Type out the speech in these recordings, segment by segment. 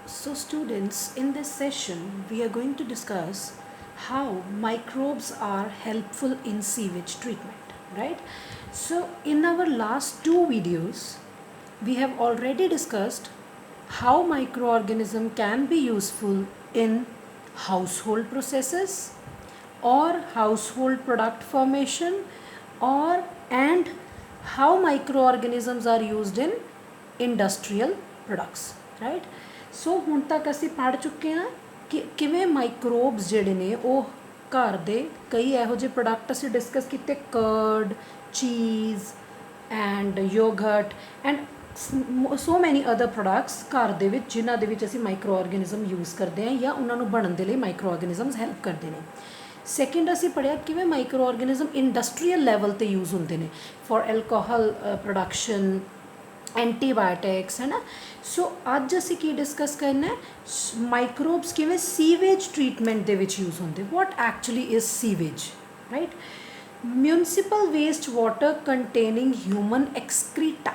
So students, in this session, we are going to discuss how microbes are helpful in sewage treatment, right? So in our last two videos, we have already discussed how microorganism can be useful in household processes or household product formation or and how microorganisms are used in industrial products, right? ਸੋ ਹੁਣ ਤੱਕ ਅਸੀਂ ਪੜ੍ਹ ਚੁੱਕੇ ਹਾਂ ਕਿ ਕਿਵੇਂ microbes ਜਿਹੜੇ ਨੇ ਉਹ ਘਰ ਦੇ ਕਈ ਇਹੋ ਜਿਹੇ ਪ੍ਰੋਡਕਟ ਅਸੀਂ ਡਿਸਕਸ ਕੀਤੇ, ਕਰਡ, ਚੀਜ਼ ਐਂਡ ਯੋਗਰਟ ਐਂਡ ਸੋ ਮੈਨੀ ਅਦਰ ਪ੍ਰੋਡਕਟਸ ਘਰ ਦੇ ਵਿੱਚ ਜਿਨ੍ਹਾਂ ਦੇ ਵਿੱਚ ਅਸੀਂ ਮਾਈਕਰੋ ਆਰਗੈਨਿਜ਼ਮ ਯੂਜ਼ ਕਰਦੇ ਹਾਂ ਜਾਂ ਉਹਨਾਂ ਨੂੰ ਬਣਨ ਦੇ ਲਈ ਮਾਈਕਰੋ ਆਰਗੈਨਿਜ਼ਮਸ ਹੈਲਪ ਕਰਦੇ ਨੇ। ਸੈਕਿੰਡ ਅਸੀਂ ਪੜ੍ਹਿਆ ਕਿਵੇਂ ਮਾਈਕਰੋ ਆਰਗੈਨਿਜ਼ਮ ਇੰਡਸਟਰੀਅਲ ਲੈਵਲ 'ਤੇ ਯੂਜ਼ ਹੁੰਦੇ ਨੇ ਫॉर ਐਲਕੋਹਲ ਪ੍ਰੋਡਕਸ਼ਨ, ਐਂਟੀਬਾਇਓਟਿਕਸ, है ना। ਸੋ ਅੱਜ ਅਸੀਂ ਕੀ ਡਿਸਕਸ ਕਰਨਾ ਹੈ, ਮਾਈਕਰੋਬਸ ਕਿਵੇਂ ਸੀਵੇਜ ਟ੍ਰੀਟਮੈਂਟ ਦੇ ਵਿੱਚ ਯੂਜ਼ ਹੁੰਦੇ। What actually is sewage, right? Municipal waste water containing human excreta,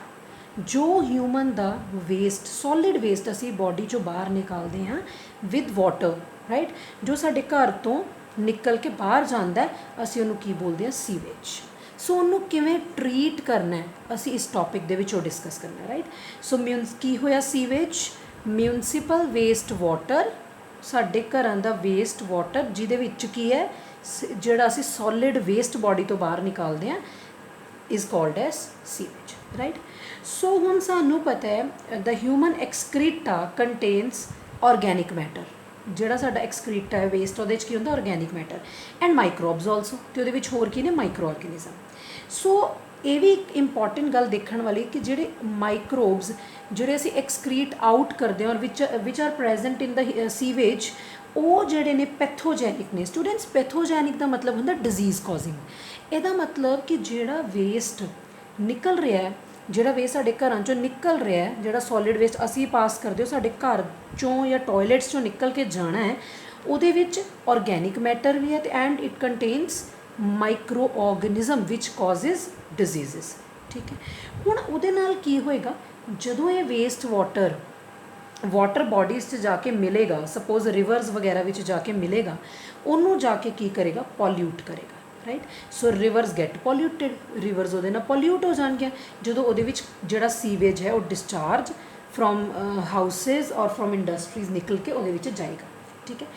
ਜੋ ਹਿਊਮਨ ਦਾ ਵੇਸਟ, ਸੋਲਿਡ ਵੇਸਟ ਅਸੀਂ ਬੋਡੀ 'ਚੋਂ ਬਾਹਰ ਨਿਕਾਲਦੇ ਹਾਂ ਵਿਦ ਵਾਟਰ, ਰਾਈਟ? ਜੋ ਸਾਡੇ ਘਰ ਤੋਂ ਨਿਕਲ ਕੇ ਬਾਹਰ ਜਾਂਦਾ ਅਸੀਂ ਉਹਨੂੰ ਕੀ ਬੋਲਦੇ ਹਾਂ, ਸੀਵੇਜ। ਸੋ ਉਹਨੂੰ ਕਿਵੇਂ ਟਰੀਟ ਕਰਨਾ ਹੈ ਅਸੀਂ ਇਸ ਟੌਪਿਕ ਦੇ ਵਿੱਚ ਉਹ ਡਿਸਕਸ ਕਰਨਾ, ਰਾਈਟ? ਸੋ ਕੀ ਹੋਇਆ ਸੀਵੇਜ? ਮਿਊਨਿਸਪਲ ਵੇਸਟ ਵਾਟਰ, ਸਾਡੇ ਘਰਾਂ ਦਾ ਵੇਸਟ ਵਾਟਰ ਜਿਹਦੇ ਵਿੱਚ ਕੀ ਹੈ, ਜਿਹੜਾ ਅਸੀਂ ਸੋਲਿਡ ਵੇਸਟ ਬੋਡੀ ਤੋਂ ਬਾਹਰ ਨਿਕਾਲਦੇ ਹਾਂ, is called as sewage, right? So ਹੁਣ ਸਾਨੂੰ ਪਤਾ ਹੈ the human excreta contains organic matter, ਜਿਹੜਾ ਸਾਡਾ ਐਕਸਕ੍ਰੀਟਾ ਹੈ ਵੇਸਟ, ਉਹਦੇ 'ਚ ਕੀ ਹੁੰਦਾ, organic matter and microbes also, ਅਤੇ ਉਹਦੇ ਵਿੱਚ ਹੋਰ ਕੀ ਨੇ, ਮਾਈਕਰੋ ਆਰਗੈਨਿਜ਼ਮ। ਸੋ ਇਹ ਵੀ ਇੱਕ ਇੰਪੋਰਟੈਂਟ ਗੱਲ ਦੇਖਣ ਵਾਲੀ ਕਿ ਜਿਹੜੇ ਮਾਈਕਰੋਬਸ ਜਿਹੜੇ ਅਸੀਂ ਐਕਸਕ੍ਰੀਟ ਆਊਟ ਕਰਦੇ ਹਾਂ or which are present in the sewage, ਉਹ ਜਿਹੜੇ ਨੇ ਪੈਥੋਜੈਨਿਕ ਨੇ। ਸਟੂਡੈਂਟਸ, ਪੈਥੋਜੈਨਿਕ ਦਾ ਮਤਲਬ ਹੁੰਦਾ ਡਿਜ਼ੀਜ਼ ਕੌਜ਼ਿੰਗ। ਇਹਦਾ ਮਤਲਬ ਕਿ ਜਿਹੜਾ ਵੇਸਟ ਨਿਕਲ ਰਿਹਾ ਹੈ, ਜਿਹੜਾ ਵੇਸਟ ਸਾਡੇ ਘਰਾਂ 'ਚੋਂ ਨਿਕਲ ਰਿਹਾ ਹੈ, ਜਿਹੜਾ ਸੋਲਿਡ ਵੇਸਟ ਅਸੀਂ ਪਾਸ ਕਰਦੇ ਹੋ ਸਾਡੇ ਘਰ 'ਚੋਂ ਜਾਂ ਟੋਇਲਟਸ 'ਚੋਂ ਨਿਕਲ ਕੇ ਜਾਣਾ ਹੈ, ਉਹਦੇ ਵਿੱਚ ਔਰਗੈਨਿਕ ਮੈਟਰ ਵੀ ਹੈ ਅਤੇ and it contains micro organism which causes diseases, ਠੀਕ ਹੈ। ਹੁਣ ਉਹਦੇ ਨਾਲ ਕੀ ਹੋਏਗਾ, ਜਦੋਂ ਇਹ ਵੇਸਟ ਵਾਟਰ ਬੋਡੀਜ਼ 'ਚ ਜਾ ਕੇ ਮਿਲੇਗਾ, ਸਪੋਜ਼ ਰਿਵਰਸ ਵਗੈਰਾ ਵਿੱਚ ਜਾ ਕੇ ਮਿਲੇਗਾ, ਉਹਨੂੰ ਜਾ ਕੇ ਕੀ ਕਰੇਗਾ, ਪੋਲਿਊਟ ਕਰੇਗਾ, ਰਾਈਟ? ਸੋ ਰਿਵਰਸ ਗੈਟ ਪੋਲਿਊਟਿਡ, ਰਿਵਰਸ ਉਹਦੇ ਨਾਲ ਪੋਲਿਊਟ ਹੋ ਜਾਣਗੀਆਂ ਜਦੋਂ ਉਹਦੇ ਵਿੱਚ ਜਿਹੜਾ ਸੀਵੇਜ ਹੈ ਉਹ ਡਿਸਚਾਰਜ ਫਰੋਮ ਹਾਊਸਿਸ ਔਰ ਫਰੋਮ ਇੰਡਸਟਰੀਜ਼ ਨਿਕਲ ਕੇ ਉਹਦੇ ਵਿੱਚ ਜਾਏਗਾ, ਠੀਕ ਹੈ।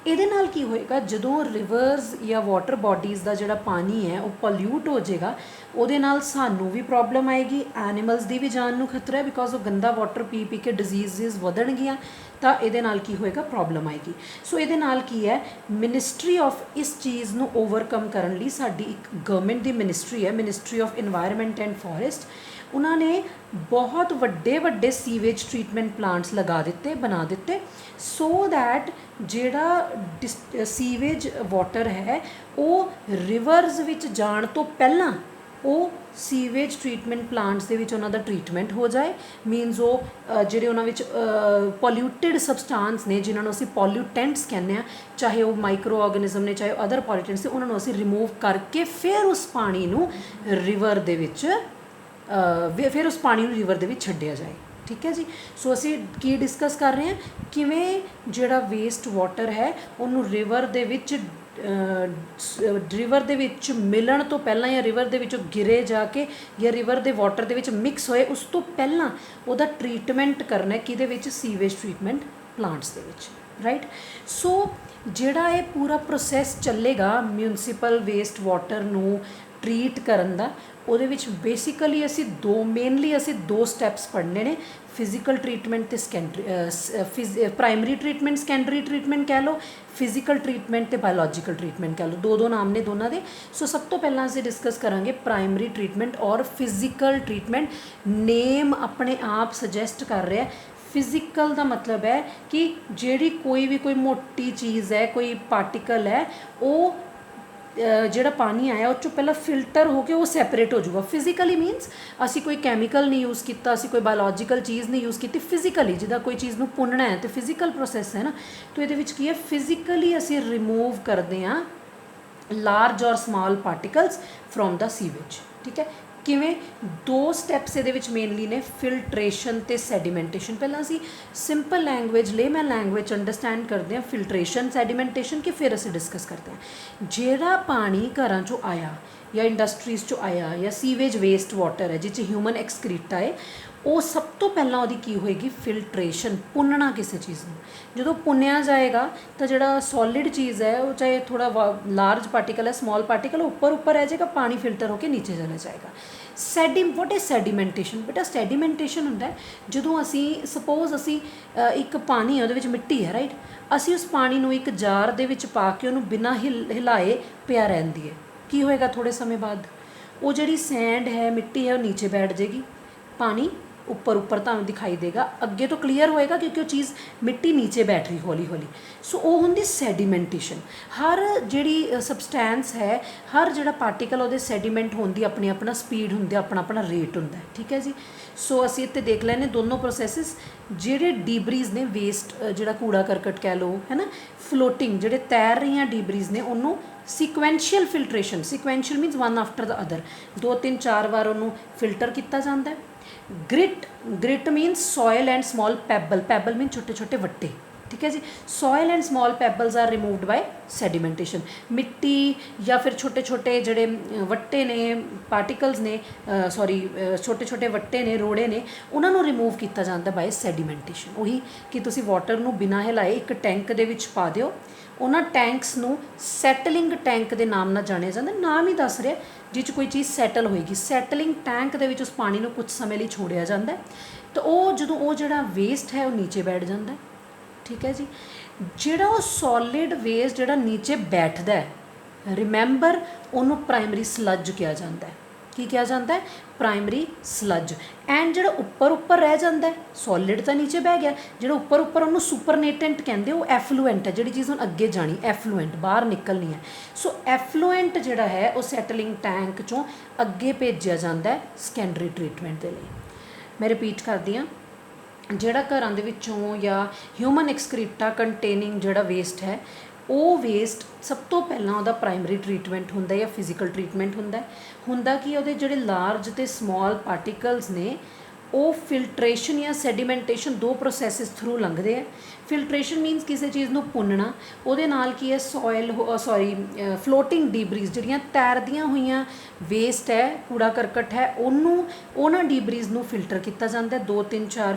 ਇਹਦੇ ਨਾਲ ਕੀ ਹੋਏਗਾ, ਜਦੋਂ ਰਿਵਰਸ ਜਾਂ ਵਾਟਰ ਬੋਡੀਜ਼ ਦਾ ਜਿਹੜਾ ਪਾਣੀ ਹੈ ਉਹ ਪੋਲਿਊਟ ਹੋ ਜਾਏਗਾ, ਉਹਦੇ ਨਾਲ ਸਾਨੂੰ ਵੀ ਪ੍ਰੋਬਲਮ ਆਏਗੀ, ਐਨੀਮਲਸ ਦੀ ਵੀ ਜਾਨ ਨੂੰ ਖਤਰਾ ਹੈ, ਬਿਕੋਜ਼ ਉਹ ਗੰਦਾ ਵਾਟਰ ਪੀ ਪੀ ਕੇ ਡਿਜ਼ੀਜ਼ਸ ਵਧਣਗੀਆਂ, ਤਾਂ ਇਹਦੇ ਨਾਲ ਕੀ ਹੋਏਗਾ, ਪ੍ਰੋਬਲਮ ਆਏਗੀ। ਸੋ ਇਹਦੇ ਨਾਲ ਕੀ ਹੈ, ਮਿਨਿਸਟਰੀ ਆਫ ਇਸ ਚੀਜ਼ ਨੂੰ ਓਵਰਕਮ ਕਰਨ ਲਈ ਸਾਡੀ ਇੱਕ ਗਵਰਨਮੈਂਟ ਦੀ ਮਿਨਿਸਟਰੀ ਹੈ, ministry of environment and forest. ਉਹਨਾਂ ਨੇ ਬਹੁਤ ਵੱਡੇ ਸੀਵੇਜ ਟ੍ਰੀਟਮੈਂਟ ਪਲਾਂਟਸ ਲਗਾ ਦਿੱਤੇ, ਬਣਾ ਦਿੱਤੇ, ਸੋ ਦੈਟ ਜਿਹੜਾ ਸੀਵੇਜ ਵਾਟਰ ਹੈ ਉਹ ਰਿਵਰਸ ਵਿੱਚ ਜਾਣ ਤੋਂ ਪਹਿਲਾਂ ਉਹ ਸੀਵੇਜ ਟ੍ਰੀਟਮੈਂਟ ਪਲਾਂਟਸ ਦੇ ਵਿੱਚ ਉਹਨਾਂ ਦਾ ਟ੍ਰੀਟਮੈਂਟ ਹੋ ਜਾਏ। ਮੀਨਸ ਉਹ ਜਿਹੜੇ ਉਹਨਾਂ ਵਿੱਚ ਪੋਲਿਊਟਿਡ ਸਬਸਟੈਂਸ ਨੇ, ਜਿਨ੍ਹਾਂ ਨੂੰ ਅਸੀਂ ਪੋਲਿਊਟੈਂਟਸ ਕਹਿੰਦੇ ਹਾਂ, ਚਾਹੇ ਉਹ ਮਾਈਕਰੋ ਆਰਗੈਨਿਜ਼ਮ ਨੇ ਚਾਹੇ ਅਦਰ ਪੋਲਿਊਟੈਂਟਸ ਨੇ, ਉਹਨਾਂ ਨੂੰ ਅਸੀਂ ਰਿਮੂਵ ਕਰਕੇ ਫਿਰ ਉਸ ਪਾਣੀ ਨੂੰ ਰਿਵਰ ਦੇ ਵਿੱਚ ਰਿਵਰ ਦੇ ਵਿੱਚ ਛੱਡਿਆ ਜਾਏ, ਠੀਕ ਹੈ ਜੀ। ਸੋ ਅਸੀਂ ਕੀ ਡਿਸਕਸ ਕਰ ਰਹੇ ਹਾਂ, ਕਿਵੇਂ ਜਿਹੜਾ ਵੇਸਟ ਵਾਟਰ ਹੈ ਉਹਨੂੰ ਰਿਵਰ ਦੇ ਵਿੱਚ ਮਿਲਣ ਤੋਂ ਪਹਿਲਾਂ ਜਾਂ ਰਿਵਰ ਦੇ ਵਿੱਚੋਂ ਗਿਰੇ ਜਾ ਕੇ ਜਾਂ ਰਿਵਰ ਦੇ ਵਾਟਰ ਦੇ ਵਿੱਚ ਮਿਕਸ ਹੋਏ ਉਸ ਤੋਂ ਪਹਿਲਾਂ ਉਹਦਾ ਟ੍ਰੀਟਮੈਂਟ ਕਰਨਾ, ਕਿਹਦੇ ਵਿੱਚ, ਸੀਵੇਜ ਟ੍ਰੀਟਮੈਂਟ ਪਲਾਂਟਸ ਦੇ ਵਿੱਚ, ਰਾਈਟ? ਸੋ ਜਿਹੜਾ ਇਹ ਪੂਰਾ ਪ੍ਰੋਸੈਸ ਚੱਲੇਗਾ ਮਿਊਨਿਸਪਲ ਵੇਸਟ ਵਾਟਰ ਨੂੰ ਟਰੀਟ ਕਰਨ ਦਾ, ਉਹਦੇ ਵਿੱਚ ਬੇਸਿਕਲੀ ਅਸੀਂ ਦੋ ਸਟੈਪਸ ਪੜ੍ਹਨੇ ਨੇ, ਫਿਜ਼ੀਕਲ ਟ੍ਰੀਟਮੈਂਟ ਅਤੇ ਪ੍ਰਾਇਮਰੀ ਟ੍ਰੀਟਮੈਂਟ, ਸੈਕੰਡਰੀ ਟ੍ਰੀਟਮੈਂਟ ਕਹਿ ਲਓ, ਫਿਜ਼ੀਕਲ ਟ੍ਰੀਟਮੈਂਟ ਅਤੇ ਬਾਇਓਲੋਜੀਕਲ ਟ੍ਰੀਟਮੈਂਟ ਕਹਿ ਲਓ, ਦੋ ਨਾਮ ਨੇ ਦੋਨਾਂ ਦੇ। ਸੋ ਸਭ ਤੋਂ ਪਹਿਲਾਂ ਅਸੀਂ ਡਿਸਕਸ ਕਰਾਂਗੇ ਪ੍ਰਾਇਮਰੀ ਟ੍ਰੀਟਮੈਂਟ ਔਰ ਫਿਜ਼ੀਕਲ ਟ੍ਰੀਟਮੈਂਟ। ਨੇਮ ਆਪਣੇ ਆਪ ਸੁਜੈਸਟ ਕਰ ਰਿਹਾ, ਫਿਜ਼ੀਕਲ ਦਾ ਮਤਲਬ ਹੈ ਕਿ ਜਿਹੜੀ ਕੋਈ ਮੋਟੀ ਚੀਜ਼ ਹੈ, ਕੋਈ ਪਾਰਟੀਕਲ ਹੈ, ਉਹ ਜਿਹੜਾ ਪਾਣੀ ਆਇਆ ਉਹ 'ਚੋਂ ਪਹਿਲਾਂ ਫਿਲਟਰ ਹੋ ਕੇ ਉਹ ਸੈਪਰੇਟ ਹੋ ਜਾਊਗਾ। ਫਿਜ਼ੀਕਲੀ ਮੀਨਸ ਅਸੀਂ ਕੋਈ ਕੈਮੀਕਲ ਨਹੀਂ ਯੂਜ਼ ਕੀਤਾ, ਅਸੀਂ ਕੋਈ ਬਾਇਓਲੋਜੀਕਲ ਚੀਜ਼ ਨਹੀਂ ਯੂਜ਼ ਕੀਤੀ, ਫਿਜ਼ੀਕਲੀ ਜਿੱਦਾਂ ਕੋਈ ਚੀਜ਼ ਨੂੰ ਭੁੰਨਣਾ ਹੈ ਅਤੇ ਫਿਜ਼ੀਕਲ ਪ੍ਰੋਸੈਸ ਹੈ ਨਾ, ਤਾਂ ਇਹਦੇ ਵਿੱਚ ਕੀ ਹੈ, ਫਿਜ਼ੀਕਲੀ ਅਸੀਂ ਰਿਮੂਵ ਕਰਦੇ ਹਾਂ ਲਾਰਜ ਔਰ small particles from the sewage, ਠੀਕ ਹੈ। ਕਿਵੇਂ? ਦੋ ਸਟੈਪਸ ਇਹਦੇ ਵਿੱਚ ਮੇਨਲੀ ਨੇ, ਫਿਲਟਰੇਸ਼ਨ ਤੇ ਸੈਡੀਮੈਂਟੇਸ਼ਨ। ਪਹਿਲਾਂ ਅਸੀਂ simple language, layman language understand ਕਰਦੇ ਹਾਂ ਫਿਲਟਰੇਸ਼ਨ ਸੈਡੀਮੈਂਟੇਸ਼ਨ ਕਿ ਫਿਰ ਅਸੀਂ ਡਿਸਕਸ ਕਰਦੇ ਹਾਂ। ਜਿਹੜਾ ਪਾਣੀ ਘਰਾਂ 'ਚੋਂ ਆਇਆ ਜਾਂ ਇੰਡਸਟਰੀਜ਼ 'ਚੋਂ ਆਇਆ ਜਾਂ ਸੀਵੇਜ ਵੇਸਟ ਵਾਟਰ ਹੈ ਜਿਹ 'ਚ ਹਿਊਮਨ ਐਕਸਕ੍ਰੀਟਾ ਹੈ, ਉਹ ਸਭ ਤੋਂ ਪਹਿਲਾਂ ਉਹਦੀ ਕੀ ਹੋਏਗੀ? ਫਿਲਟਰੇਸ਼ਨ, ਭੁੰਨਣਾ ਕਿਸੇ ਚੀਜ਼ ਨੂੰ। ਜਦੋਂ ਭੁੰਨਿਆ ਜਾਏਗਾ ਤਾਂ ਜਿਹੜਾ ਸੋਲਿਡ ਚੀਜ਼ ਹੈ ਉਹ ਚਾਹੇ ਥੋੜਾ ਲਾਰਜ ਪਾਰਟੀਕਲ ਹੈ, ਸਮॉल ਪਾਰਟੀਕਲ, ਉੱਪਰ ਰਹਿ ਜਾਏਗਾ, ਪਾਣੀ ਫਿਲਟਰ ਹੋ ਕੇ ਨੀਚੇ ਚਲਾ ਜਾਏਗਾ। What is sedimentation? ਬੇਟਾ ਸੈਡੀਮੈਂਟੇਸ਼ਨ ਹੁੰਦਾ ਜਦੋਂ ਅਸੀਂ ਸਪੋਜ਼ ਅਸੀਂ ਇੱਕ ਪਾਣੀ ਹੈ ਉਹਦੇ ਵਿੱਚ ਮਿੱਟੀ ਹੈ, ਰਾਈਟ, ਅਸੀਂ ਉਸ ਪਾਣੀ ਨੂੰ ਇੱਕ ਜਾਰ ਦੇ ਵਿੱਚ ਪਾ ਕੇ ਉਹਨੂੰ ਬਿਨਾਂ ਹਿਲਾਏ ਪਿਆ ਰਹਿੰਦੀ ਹੈ, ਕੀ ਹੋਏਗਾ? ਥੋੜ੍ਹੇ ਸਮੇਂ ਬਾਅਦ ਉਹ ਜਿਹੜੀ ਸੈਂਡ ਹੈ, ਮਿੱਟੀ ਹੈ, ਉਹ ਨੀਚੇ ਬੈਠ ਜਾਏਗੀ, ਪਾਣੀ ਉੱਪਰ ਤੁਹਾਨੂੰ ਦਿਖਾਈ ਦੇਗਾ, ਅੱਗੇ ਤੋਂ ਕਲੀਅਰ ਹੋਏਗਾ ਕਿਉਂਕਿ ਉਹ ਚੀਜ਼ ਮਿੱਟੀ ਨੀਚੇ ਬੈਠ ਰਹੀ ਹੌਲੀ ਹੌਲੀ। ਸੋ ਉਹ ਹੁੰਦੀ ਸੈਡੀਮੈਂਟੇਸ਼ਨ। ਹਰ ਜਿਹੜੀ ਸਬਸਟੈਂਸ ਹੈ, ਹਰ ਜਿਹੜਾ ਪਾਰਟੀਕਲ ਉਹਦੇ ਸੈਡੀਮੈਂਟ ਹੋਣ ਦੀ ਆਪਣੀ ਆਪਣਾ ਸਪੀਡ ਹੁੰਦੀ, ਆਪਣਾ ਰੇਟ ਹੁੰਦਾ, ਠੀਕ ਹੈ ਜੀ। ਸੋ ਅਸੀਂ ਇੱਥੇ ਦੇਖ ਲੈਂਦੇ ਦੋਨੋਂ ਪ੍ਰੋਸੈਸਿਸ। ਜਿਹੜੇ ਡੀਬਰੀਜ਼ ਨੇ, ਵੇਸਟ ਜਿਹੜਾ ਕੂੜਾ ਕਰਕਟ ਕਹਿ ਲਓ, ਹੈ ਨਾ, ਫਲੋਟਿੰਗ ਜਿਹੜੇ ਤੈਰ ਰਹੀਆਂ ਡੀਬਰੀਜ਼ ਨੇ, ਉਹਨੂੰ sequential filtration, sequential means one after the other, 2-3-4 ਵਾਰ ਉਹਨੂੰ ਫਿਲਟਰ ਕੀਤਾ ਜਾਂਦਾ ਹੈ। Grit means soil and small pebble mean ਛੋਟੇ ਛੋਟੇ ਵੱਟੇ, ਠੀਕ ਹੈ ਜੀ। Soil and small pebbles are removed by sedimentation. ਮਿੱਟੀ ਜਾਂ ਫਿਰ ਛੋਟੇ ਛੋਟੇ ਜਿਹੜੇ ਵੱਟੇ ਨੇ, ਪਾਰਟੀਕਲਸ ਨੇ, ਛੋਟੇ ਛੋਟੇ ਵੱਟੇ ਨੇ, ਰੋੜੇ ਨੇ, ਉਹਨਾਂ ਨੂੰ ਰਿਮੂਵ ਕੀਤਾ ਜਾਂਦਾ ਬਾਏ ਸੈਡੀਮੈਂਟੇਸ਼ਨ। ਉਹੀ ਕਿ ਤੁਸੀਂ ਵਾਟਰ ਨੂੰ ਬਿਨਾਂ ਹਿਲਾਏ ਇੱਕ ਟੈਂਕ ਦੇ ਵਿੱਚ ਪਾ ਦਿਓ, ਉਹਨਾਂ ਟੈਂਕਸ ਨੂੰ ਸੈਟਲਿੰਗ ਟੈਂਕ ਦੇ ਨਾਮ ਨਾਲ ਜਾਣਿਆ ਜਾਂਦਾ, ਨਾਮ ਹੀ ਦੱਸ ਰਿਹਾ, ਜਿਹ 'ਚ ਕੋਈ ਚੀਜ਼ ਸੈਟਲ ਹੋਏਗੀ। ਸੈਟਲਿੰਗ ਟੈਂਕ ਦੇ ਵਿੱਚ ਉਸ ਪਾਣੀ ਨੂੰ ਕੁਝ ਸਮੇਂ ਲਈ ਛੋੜਿਆ ਜਾਂਦਾ ਤਾਂ ਉਹ ਜਦੋਂ ਉਹ ਜਿਹੜਾ ਵੇਸਟ ਹੈ ਉਹ ਨੀਚੇ ਬੈਠ ਜਾਂਦਾ, ਠੀਕ ਹੈ ਜੀ। ਜਿਹੜਾ ਉਹ ਸੋਲਿਡ ਵੇਸਟ ਜਿਹੜਾ ਨੀਚੇ ਬੈਠਦਾ ਹੈ, ਰਿਮੈਂਬਰ, ਉਹਨੂੰ ਪ੍ਰਾਇਮਰੀ ਸਲੱਜ ਕਿਹਾ ਜਾਂਦਾ ਹੈ। ਕੀ ਕਿਹਾ ਜਾਂਦਾ ਹੈ? ਪ੍ਰਾਇਮਰੀ ਸਲੱਜ। ਐਂਡ ਜਿਹੜਾ ਉੱਪਰ ਰਹਿ ਜਾਂਦਾ, ਸੋਲਿਡ ਤਾਂ ਨੀਚੇ ਬਹਿ ਗਿਆ, ਜਿਹੜਾ ਉੱਪਰ ਉਹਨੂੰ ਸੁਪਰਨੇਟੈਂਟ ਕਹਿੰਦੇ, ਉਹ ਐਫਲੂਐਂਟ ਹੈ, ਜਿਹੜੀ ਚੀਜ਼ ਹੁਣ ਅੱਗੇ ਜਾਣੀ, ਐਫਲੂਐਂਟ ਬਾਹਰ ਨਿਕਲਣੀ ਹੈ। ਸੋ ਐਫਲੂਐਂਟ ਜਿਹੜਾ ਹੈ ਉਹ ਸੈਟਲਿੰਗ ਟੈਂਕ 'ਚੋਂ ਅੱਗੇ ਭੇਜਿਆ ਜਾਂਦਾ ਹੈ ਸੈਕੰਡਰੀ ਟਰੀਟਮੈਂਟ ਦੇ ਲਈ। ਮੈਂ ਰਿਪੀਟ ਕਰਦੀ ਹਾਂ, ਜਿਹੜਾ ਘਰਾਂ ਦੇ ਵਿੱਚੋਂ ਜਾਂ ਹਿਊਮਨ ਐਕਸਕ੍ਰੀਟਾ ਕੰਟੇਨਿੰਗ ਜਿਹੜਾ ਵੇਸਟ ਹੈ, ਉਹ ਵੇਸਟ ਸਭ ਤੋਂ ਪਹਿਲਾਂ ਉਹਦਾ ਪ੍ਰਾਇਮਰੀ ਟਰੀਟਮੈਂਟ ਹੁੰਦਾ ਜਾਂ ਫਿਜ਼ੀਕਲ ਟਰੀਟਮੈਂਟ ਹੁੰਦਾ ਕਿ ਉਹਦੇ ਜਿਹੜੇ ਲਾਰਜ ਅਤੇ ਸਮॉल ਪਾਰਟੀਕਲਸ ਨੇ ਉਹ ਫਿਲਟਰੇਸ਼ਨ ਜਾਂ ਸੈਡੀਮੈਂਟੇਸ਼ਨ ਦੋ ਪ੍ਰੋਸੈਸਿਸ ਥਰੂ ਲੰਘਦੇ ਹੈ। ਫਿਲਟਰੇਸ਼ਨ ਮੀਨਸ ਕਿਸੇ ਚੀਜ਼ ਨੂੰ ਭੁੰਨਣਾ, ਉਹਦੇ ਨਾਲ ਕੀ ਹੈ ਫਲੋਟਿੰਗ ਡੀਬਰੀਜ਼ ਜਿਹੜੀਆਂ ਤੈਰਦੀਆਂ ਹੋਈਆਂ ਵੇਸਟ ਹੈ, ਕੂੜਾ ਕਰਕਟ ਹੈ, ਉਹਨਾਂ ਡੀਬਰੀਜ਼ ਨੂੰ ਫਿਲਟਰ ਕੀਤਾ ਜਾਂਦਾ 2-3-4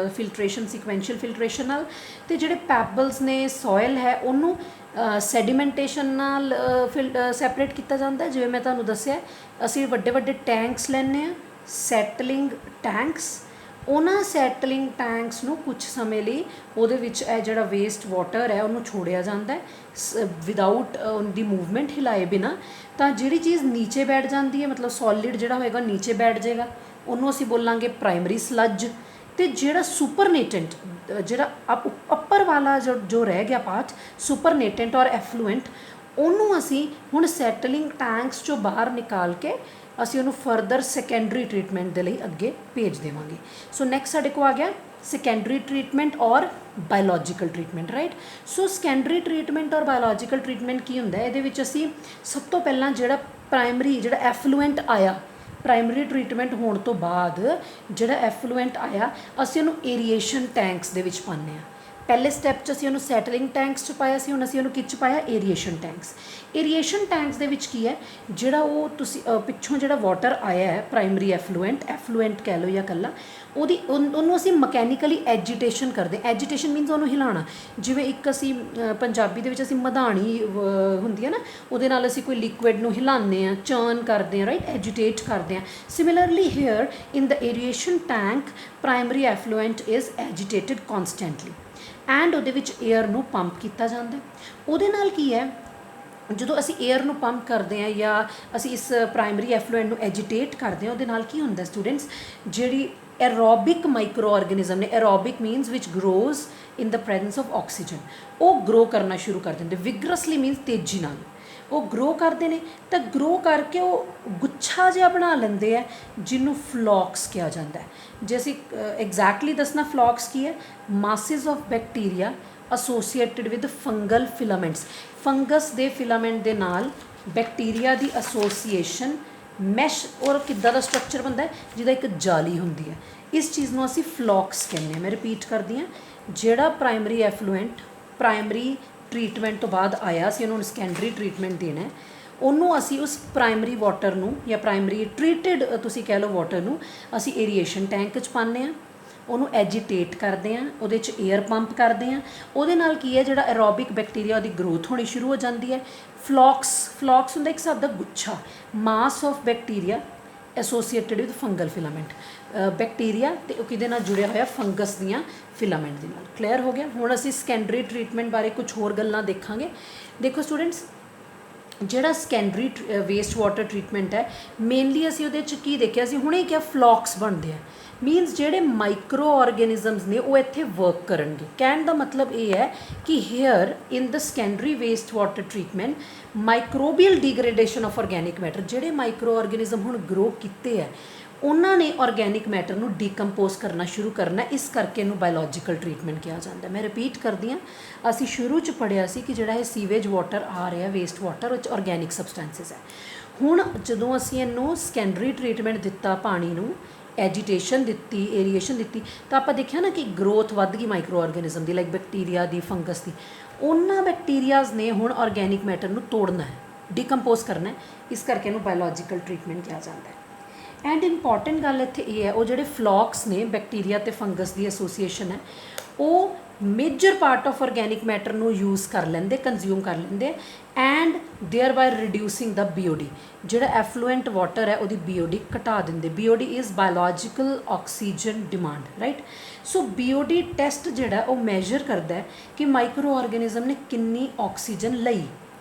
ਫਿਲਟਰੇਸ਼ਨ ਸੀਕੁਐਂਸ਼ੀਅਲ ਫਿਲਟਰੇਸ਼ਨ ਨਾਲ। ਅਤੇ ਜਿਹੜੇ ਪੈਬਲਸ ਨੇ, ਸੋਇਲ ਹੈ, ਉਹਨੂੰ ਸੈਡੀਮੈਂਟੇਸ਼ਨ ਨਾਲ ਸੈਪਰੇਟ ਕੀਤਾ ਜਾਂਦਾ। ਜਿਵੇਂ ਮੈਂ ਤੁਹਾਨੂੰ ਦੱਸਿਆ, ਅਸੀਂ ਵੱਡੇ ਟੈਂਕਸ ਲੈਂਦੇ ਹਾਂ, ਸੈਟਲਿੰਗ ਟੈਂਕਸ, ਉਹਨਾਂ ਸੈਟਲਿੰਗ ਟੈਂਕਸ ਨੂੰ ਕੁਝ ਸਮੇਂ ਲਈ ਉਹਦੇ ਵਿੱਚ ਇਹ ਜਿਹੜਾ ਵੇਸਟ ਵਾਟਰ ਹੈ ਉਹਨੂੰ ਛੋੜਿਆ ਜਾਂਦਾ ਵਿਦਆਊਟ ਉਹਦੀ ਮੂਵਮੈਂਟ, ਹਿਲਾਏ ਬਿਨਾਂ। ਤਾਂ ਜਿਹੜੀ ਚੀਜ਼ ਨੀਚੇ ਬੈਠ ਜਾਂਦੀ ਹੈ, ਮਤਲਬ ਸੋਲਿਡ ਜਿਹੜਾ ਹੋਏਗਾ ਨੀਚੇ ਬੈਠ ਜਾਏਗਾ, ਉਹਨੂੰ ਅਸੀਂ ਬੋਲਾਂਗੇ ਪ੍ਰਾਇਮਰੀ ਸਲੱਜ। ਅਤੇ ਜਿਹੜਾ ਸੁਪਰਨੇਟੈਂਟ, ਜਿਹੜਾ ਅੱਪਰ ਵਾਲਾ ਜੋ ਰਹਿ ਗਿਆ ਪਾਰਟ, ਸੁਪਰਨੇਟੈਂਟ ਔਰ ਐਫਲੂਐਂਟ, ਉਹਨੂੰ ਅਸੀਂ ਹੁਣ ਸੈਟਲਿੰਗ ਟੈਂਕਸ 'ਚੋਂ ਬਾਹਰ ਨਿਕਾਲ ਕੇ ਅਸੀਂ ਉਹਨੂੰ ਫਰਦਰ ਸੈਕੰਡਰੀ ਟਰੀਟਮੈਂਟ ਦੇ ਲਈ ਅੱਗੇ ਭੇਜ ਦੇਵਾਂਗੇ। ਸੋ ਨੈਕਸਟ ਸਾਡੇ ਕੋਲ ਆ ਗਿਆ ਸੈਕੰਡਰੀ ਟਰੀਟਮੈਂਟ ਔਰ ਬਾਇਓਲੋਜੀਕਲ ਟਰੀਟਮੈਂਟ, ਰਾਈਟ। ਸੋ ਸੈਕੰਡਰੀ ਟਰੀਟਮੈਂਟ ਔਰ ਬਾਇਓਲੋਜੀਕਲ ਟਰੀਟਮੈਂਟ ਕੀ ਹੁੰਦਾ? ਇਹਦੇ ਵਿੱਚ ਅਸੀਂ ਸਭ ਤੋਂ ਪਹਿਲਾਂ ਜਿਹੜਾ ਐਫਲੂਐਂਟ ਆਇਆ, ਪ੍ਰਾਇਮਰੀ ਟਰੀਟਮੈਂਟ ਹੋਣ ਤੋਂ ਬਾਅਦ ਜਿਹੜਾ ਐਫਲੂਐਂਟ ਆਇਆ, ਅਸੀਂ ਉਹਨੂੰ ਏਰੀਏਸ਼ਨ ਟੈਂਕਸ ਦੇ ਵਿੱਚ ਪਾਉਂਦੇ ਹਾਂ। ਪਹਿਲੇ ਸਟੈਪ 'ਚ ਅਸੀਂ ਉਹਨੂੰ ਸੈਟਲਿੰਗ ਟੈਂਕਸ 'ਚ ਪਾਇਆ ਸੀ, ਹੁਣ ਅਸੀਂ ਉਹਨੂੰ ਕਿਹ 'ਚ ਪਾਇਆ? ਏਰੀਏਸ਼ਨ ਟੈਂਕਸ। ਏਰੀਏਸ਼ਨ ਟੈਂਕਸ ਦੇ ਵਿੱਚ ਕੀ ਹੈ, ਜਿਹੜਾ ਉਹ ਤੁਸੀਂ ਪਿੱਛੋਂ ਜਿਹੜਾ ਵਾਟਰ ਆਇਆ ਹੈ, ਪ੍ਰਾਇਮਰੀ ਐਫਲੂਐਂਟ ਕਹਿ ਲਓ ਜਾਂ ਇਕੱਲਾ, ਉਹਨੂੰ ਅਸੀਂ ਮਕੈਨੀਕਲੀ ਐਜੀਟੇਸ਼ਨ ਕਰਦੇ। ਐਜੀਟੇਸ਼ਨ ਮੀਨਸ ਉਹਨੂੰ ਹਿਲਾਉਣਾ। ਜਿਵੇਂ ਇੱਕ ਅਸੀਂ ਪੰਜਾਬੀ ਦੇ ਵਿੱਚ ਅਸੀਂ ਮਧਾਣੀ ਹੁੰਦੀ ਹੈ ਨਾ, ਉਹਦੇ ਨਾਲ ਅਸੀਂ ਕੋਈ ਲਿਕੁਇਡ ਨੂੰ ਹਿਲਾਉਂਦੇ ਹਾਂ, ਚਰਨ ਕਰਦੇ ਹਾਂ, ਰਾਈਟ, ਐਜੀਟੇਟ ਕਰਦੇ ਹਾਂ। Similarly here in the aeration tank, primary effluent is agitated constantly and ਉਹਦੇ ਵਿੱਚ ਏਅਰ ਨੂੰ ਪੰਪ ਕੀਤਾ ਜਾਂਦਾ। ਉਹਦੇ ਨਾਲ ਕੀ ਹੈ, ਜਦੋਂ ਅਸੀਂ ਏਅਰ ਨੂੰ ਪੰਪ ਕਰਦੇ ਹਾਂ ਜਾਂ ਅਸੀਂ ਇਸ ਪ੍ਰਾਇਮਰੀ ਐਫਲੂਐਂਟ ਨੂੰ ਐਜੀਟੇਟ ਕਰਦੇ ਹਾਂ, ਉਹਦੇ ਨਾਲ ਕੀ ਹੁੰਦਾ ਸਟੂਡੈਂਟਸ, ਜਿਹੜੀ ਐਰੋਬਿਕ ਮਾਈਕਰੋ ਆਰਗੈਨਿਜ਼ਮ ਨੇ, aerobic means which grows in the presence of oxygen, ਉਹ ਗਰੋ ਕਰਨਾ ਸ਼ੁਰੂ ਕਰ ਦਿੰਦੇ। ਵਿਗਰਸਲੀ ਮੀਨਸ ਤੇਜ਼ੀ ਨਾਲ ਉਹ ਗਰੋ ਕਰਦੇ ਨੇ। ਤਾਂ ਗਰੋ ਕਰਕੇ ਉਹ ਗੁੱਛਾ ਜਿਹਾ ਬਣਾ ਲੈਂਦੇ ਆ, ਜਿਹਨੂੰ ਫਲੋਕਸ ਕਿਹਾ ਜਾਂਦਾ ਹੈ। ਜੇ ਅਸੀਂ ਐਗਜ਼ੈਕਟਲੀ ਦੱਸਣਾ ਫਲੋਕਸ ਕੀ ਹੈ, masses of bacteria associated with fungal filaments, fungus ਦੇ ਫਿਲਾਮੈਂਟ ਦੇ ਨਾਲ ਬੈਕਟੀਰੀਆ ਦੀ ਐਸੋਸੀਏਸ਼ਨ ਮੈਸ਼ ਔਰ ਕਿੱਦਾਂ ਦਾ ਸਟਰਕਚਰ ਬਣਦਾ ਹੈ ਜਿਹਦਾ ਇੱਕ ਜਾਲੀ ਹੁੰਦੀ ਹੈ। ਇਸ ਚੀਜ਼ ਨੂੰ ਅਸੀਂ ਫਲੌਕਸ ਕਹਿੰਦੇ ਹਾਂ। ਮੈਂ ਰਿਪੀਟ ਕਰਦੀ ਹਾਂ, ਜਿਹੜਾ ਪ੍ਰਾਇਮਰੀ ਐਫਲੂਐਂਟ ਪ੍ਰਾਇਮਰੀ ਟਰੀਟਮੈਂਟ ਤੋਂ ਬਾਅਦ ਆਇਆ, ਅਸੀਂ ਉਹਨੂੰ ਸੈਕੰਡਰੀ ਟਰੀਟਮੈਂਟ ਦੇਣਾ ਹੈ, ਉਹਨੂੰ ਅਸੀਂ ਉਸ ਪ੍ਰਾਇਮਰੀ ਵਾਟਰ ਨੂੰ ਜਾਂ ਪ੍ਰਾਇਮਰੀ ਟਰੀਟਡ ਤੁਸੀਂ ਕਹਿ ਲਓ ਵਾਟਰ ਨੂੰ ਅਸੀਂ ਏਰੀਏਸ਼ਨ ਟੈਂਕ 'ਚ ਪਾਉਂਦੇ ਹਾਂ, ਉਹਨੂੰ ਐਜੀਟੇਟ ਕਰਦੇ ਹਾਂ, ਉਹਦੇ 'ਚ ਏਅਰ ਪੰਪ ਕਰਦੇ ਹਾਂ। ਉਹਦੇ ਨਾਲ ਕੀ ਹੈ, ਜਿਹੜਾ ਐਰੋਬਿਕ ਬੈਕਟੀਰੀਆ ਉਹਦੀ ਗਰੋਥ ਹੋਣੀ ਸ਼ੁਰੂ ਹੋ ਜਾਂਦੀ ਹੈ। ਫਲੌਕਸ ਹੁੰਦਾ ਇੱਕ ਹਿਸਾਬ ਦਾ ਗੁੱਛਾ, mass of bacteria associated with fungal filament, bacteria ਅਤੇ ਉਹ ਕਿਹਦੇ ਨਾਲ ਜੁੜਿਆ ਹੋਇਆ, ਫੰਗਸ ਦੀਆਂ ਫਿਲਾਮੈਂਟ ਦੇ ਨਾਲ। ਕਲੀਅਰ ਹੋ ਗਿਆ। ਹੁਣ ਅਸੀਂ ਸੈਕੰਡਰੀ ਟਰੀਟਮੈਂਟ ਬਾਰੇ ਕੁਝ ਹੋਰ ਗੱਲਾਂ ਦੇਖਾਂਗੇ। ਦੇਖੋ ਸਟੂਡੈਂਟਸ, ਜਿਹੜਾ ਸੈਕੰਡਰੀ ਵੇਸਟ ਵਾਟਰ ਟਰੀਟਮੈਂਟ ਹੈ, ਮੇਨਲੀ ਅਸੀਂ ਉਹਦੇ 'ਚ ਕੀ ਦੇਖਿਆ ਸੀ, ਹੁਣੇ ਕਿਹਾ ਫਲੌਕਸ ਬਣਦੇ ਆ, ਮੀਨਸ ਜਿਹੜੇ ਮਾਈਕਰੋ ਆਰਗੈਨਿਜ਼ਮਸ ਨੇ ਉਹ ਇੱਥੇ ਵਰਕ ਕਰਨਗੇ। ਕਹਿਣ ਦਾ ਮਤਲਬ ਇਹ ਹੈ ਕਿ here in the secondary waste water treatment microbial degradation of organic matter, ਜਿਹੜੇ ਮਾਈਕਰੋ ਆਰਗੈਨਿਜ਼ਮ ਹੁਣ ਗਰੋ ਕੀਤੇ ਹੈ ਉਹਨਾਂ ਨੇ ਆਰਗੈਨਿਕ ਮੈਟਰ ਨੂੰ ਡੀਕੰਪੋਜ਼ ਕਰਨਾ ਸ਼ੁਰੂ ਕਰਨਾ, ਇਸ ਕਰਕੇ ਇਹਨੂੰ ਬਾਇਓਲੋਜੀਕਲ ਟਰੀਟਮੈਂਟ ਕਿਹਾ ਜਾਂਦਾ। ਮੈਂ ਰਿਪੀਟ ਕਰਦੀ ਹਾਂ, ਅਸੀਂ ਸ਼ੁਰੂ 'ਚ ਪੜ੍ਹਿਆ ਸੀ ਕਿ ਜਿਹੜਾ ਇਹ ਸੀਵੇਜ ਵਾਟਰ ਆ ਰਿਹਾ ਵੇਸਟ ਵਾਟਰ, ਉਹ 'ਚ ਆਰਗੈਨਿਕ ਸਬਸਟੈਂਸਿਸ ਹੈ। ਹੁਣ ਜਦੋਂ ਅਸੀਂ ਇਹਨੂੰ ਸੈਕੰਡਰੀ ਟਰੀਟਮੈਂਟ ਦਿੱਤਾ, ਪਾਣੀ ਨੂੰ ਐਜੀਟੇਸ਼ਨ ਦਿੱਤੀ, ਏਰੀਏਸ਼ਨ ਦਿੱਤੀ, ਤਾਂ ਆਪਾਂ ਦੇਖਿਆ ਨਾ ਕਿ ਗਰੋਥ ਵੱਧ ਗਈ ਮਾਈਕਰੋ ਆਰਗੈਨਿਜ਼ਮ ਦੀ, ਲਾਈਕ ਬੈਕਟੀਰੀਆ ਦੀ, ਫੰਗਸ ਦੀ। ਉਹਨਾਂ ਬੈਕਟੀਰੀਆਜ਼ ਨੇ ਹੁਣ ਆਰਗੈਨਿਕ ਮੈਟਰ ਨੂੰ ਤੋੜਨਾ ਹੈ, ਡੀਕੰਪੋਜ਼ ਕਰਨਾ ਹੈ, ਇਸ ਕਰਕੇ ਇਹਨੂੰ ਬਾਇਓਲੋਜੀਕਲ ਟਰੀਟਮੈਂਟ ਕਿਹਾ ਜਾਂਦਾ ਹੈ। ਐਂਡ ਇੰਪੋਰਟੈਂਟ ਗੱਲ ਇੱਥੇ ਇਹ ਹੈ, ਉਹ ਜਿਹੜੇ ਫਲੌਕਸ ਨੇ ਬੈਕਟੀਰੀਆ ਅਤੇ ਫੰਗਸ ਦੀ ਐਸੋਸੀਏਸ਼ਨ ਹੈ, ਉਹ major part of organic matter ਨੂੰ ਯੂਜ਼ ਕਰ ਲੈਂਦੇ, ਕੰਜ਼ਿਊਮ ਕਰ ਲੈਂਦੇ, ਐਂਡ ਦੇਅਰ ਬਾਏ ਰਿਡਿਊਸਿੰਗ ਦਾ BOD, ਜਿਹੜਾ ਐਫਲੂਐਂਟ ਵਾਟਰ ਹੈ ਉਹਦੀ BOD ਘਟਾ ਦਿੰਦੇ। BOD is biological oxygen demand, right. So BOD test ਜਿਹੜਾ ਉਹ ਮੈਜ਼ਰ ਕਰਦਾ ਹੈ ਕਿ ਮਾਈਕਰੋ ਆਰਗੈਨਿਜ਼ਮ ਨੇ ਕਿੰਨੀ ਆਕਸੀਜਨ ਲਈ।